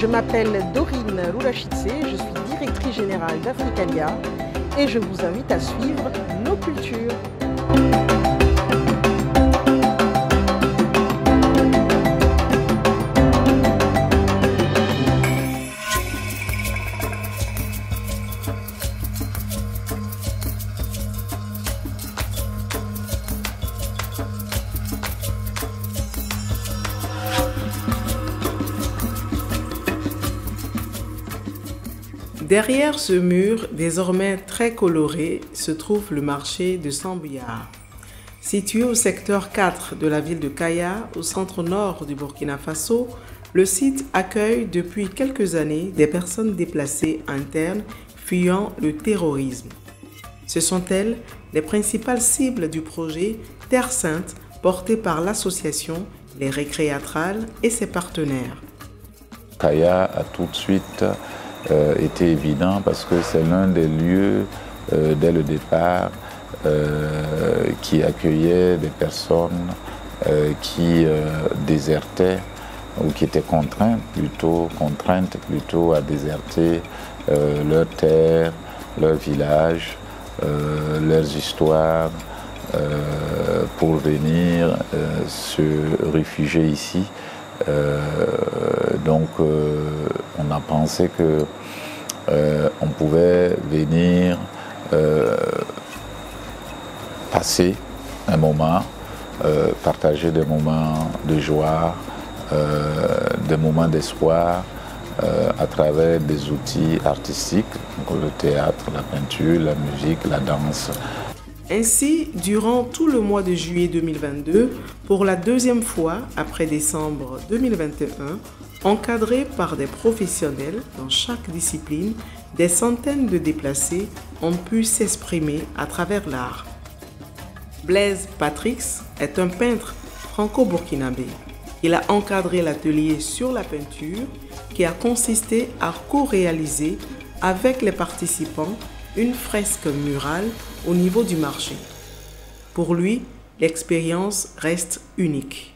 Je m'appelle Dorine Roulachitse, je suis directrice générale d'Africalia et je vous invite à suivre nos cultures. Derrière ce mur, désormais très coloré, se trouve le marché de Sambuyar. Situé au secteur 4 de la ville de Kaya, au centre-nord du Burkina Faso, le site accueille depuis quelques années des personnes déplacées internes fuyant le terrorisme. Ce sont elles les principales cibles du projet Terre Sainte porté par l'association Les Récréatrales et ses partenaires. Kaya a tout de suite était évident parce que c'est l'un des lieux dès le départ qui accueillait des personnes qui désertaient ou qui étaient contraintes plutôt à déserter leur terre, leur village, leurs histoires pour venir se réfugier ici. Donc on a pensé que on pouvait venir passer un moment, partager des moments de joie, des moments d'espoir à travers des outils artistiques, donc le théâtre, la peinture, la musique, la danse. Ainsi, durant tout le mois de juillet 2022, pour la deuxième fois après décembre 2021, encadrés par des professionnels dans chaque discipline, des centaines de déplacés ont pu s'exprimer à travers l'art. Blaise Patrix est un peintre franco-burkinabé. Il a encadré l'atelier sur la peinture qui a consisté à co-réaliser avec les participants une fresque murale au niveau du marché. Pour lui, l'expérience reste unique.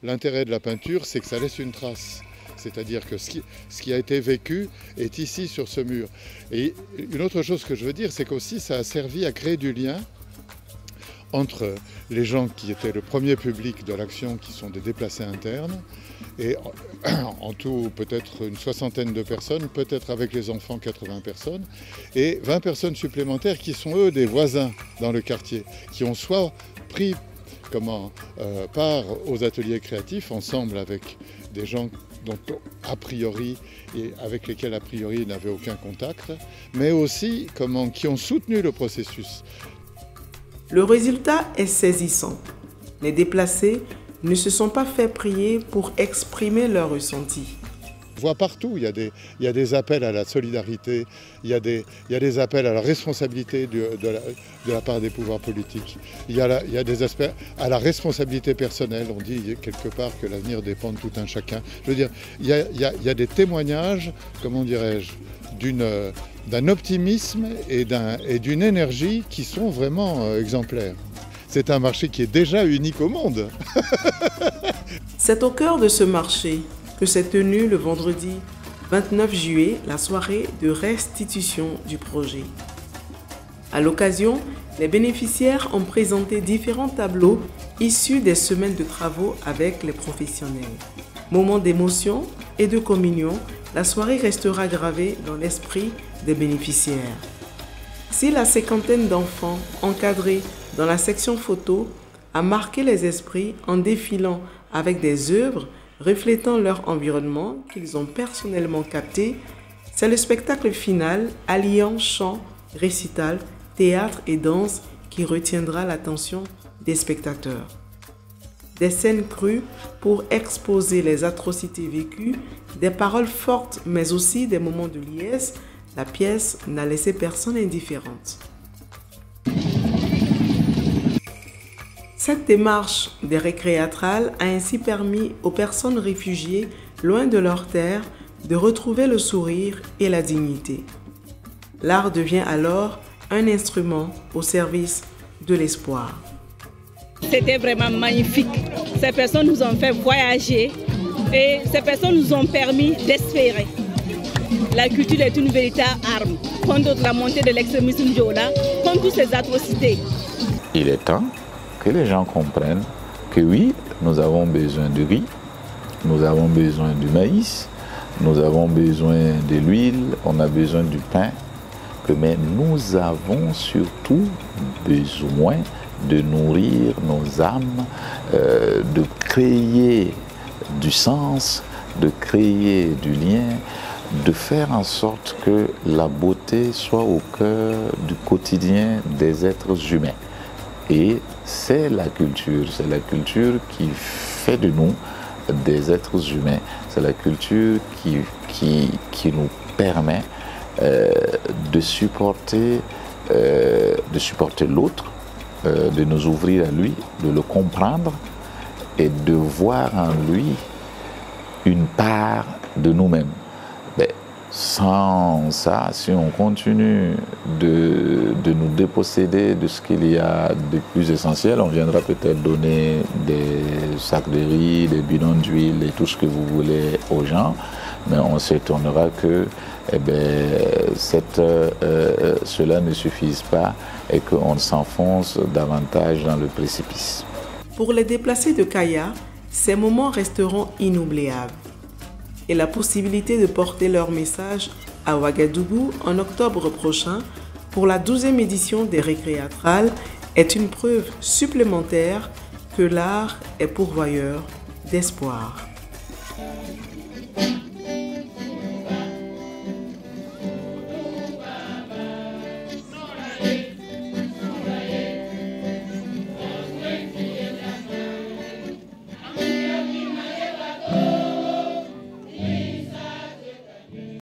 L'intérêt de la peinture, c'est que ça laisse une trace. C'est-à-dire que ce qui a été vécu est ici sur ce mur. Et une autre chose que je veux dire, c'est qu'aussi ça a servi à créer du lien entre les gens qui étaient le premier public de l'action, qui sont des déplacés internes, et en tout peut-être une soixantaine de personnes, peut-être avec les enfants 80 personnes, et 20 personnes supplémentaires qui sont eux des voisins dans le quartier, qui ont soit pris part aux ateliers créatifs ensemble avec des gens dont a priori et avec lesquels a priori ils n'avaient aucun contact, mais aussi qui ont soutenu le processus. Le résultat est saisissant. Les déplacés ne se sont pas fait prier pour exprimer leurs ressentis. On voit partout, il y a des appels à la solidarité, il y a des appels à la responsabilité de la part des pouvoirs politiques. Il y a des aspects à la responsabilité personnelle. On dit quelque part que l'avenir dépend de tout un chacun. Je veux dire, il y a des témoignages, comment dirais-je, d'un optimisme et d'une énergie qui sont vraiment exemplaires. C'est un marché qui est déjà unique au monde. C'est au cœur de ce marché que s'est tenue le vendredi 29 juillet la soirée de restitution du projet. À l'occasion, les bénéficiaires ont présenté différents tableaux issus des semaines de travaux avec les professionnels. Moment d'émotion et de communion, la soirée restera gravée dans l'esprit des bénéficiaires. Si la cinquantaine d'enfants encadrés dans la section photo a marqué les esprits en défilant avec des œuvres reflétant leur environnement qu'ils ont personnellement capté, c'est le spectacle final alliant chant, récital, théâtre et danse qui retiendra l'attention des spectateurs. Des scènes crues pour exposer les atrocités vécues, des paroles fortes mais aussi des moments de liesse, la pièce n'a laissé personne indifférente. Cette démarche des récréatrales a ainsi permis aux personnes réfugiées loin de leur terre de retrouver le sourire et la dignité. L'art devient alors un instrument au service de l'espoir. C'était vraiment magnifique. Ces personnes nous ont fait voyager Et ces personnes nous ont permis d'espérer. La culture est une véritable arme contre la montée de l'extrémisme violent, contre toutes ces atrocités. Il est temps que les gens comprennent que oui, nous avons besoin de riz, nous avons besoin du maïs, nous avons besoin de l'huile, on a besoin du pain, mais nous avons surtout besoin de nourrir nos âmes, de créer du sens, de créer du lien, de faire en sorte que la beauté soit au cœur du quotidien des êtres humains. Et c'est la culture qui fait de nous des êtres humains. C'est la culture qui nous permet de supporter l'autre, de nous ouvrir à lui, de le comprendre et de voir en lui une part de nous-mêmes. Sans ça, si on continue de nous déposséder de ce qu'il y a de plus essentiel, on viendra peut-être donner des sacs de riz, des bidons d'huile et tout ce que vous voulez aux gens, mais on s'étonnera que cela ne suffise pas et qu'on s'enfonce davantage dans le précipice. Pour les déplacés de Kaya, ces moments resteront inoubliables. Et la possibilité de porter leur message à Ouagadougou en octobre prochain pour la 12e édition des Récréatrales est une preuve supplémentaire que l'art est pourvoyeur d'espoir.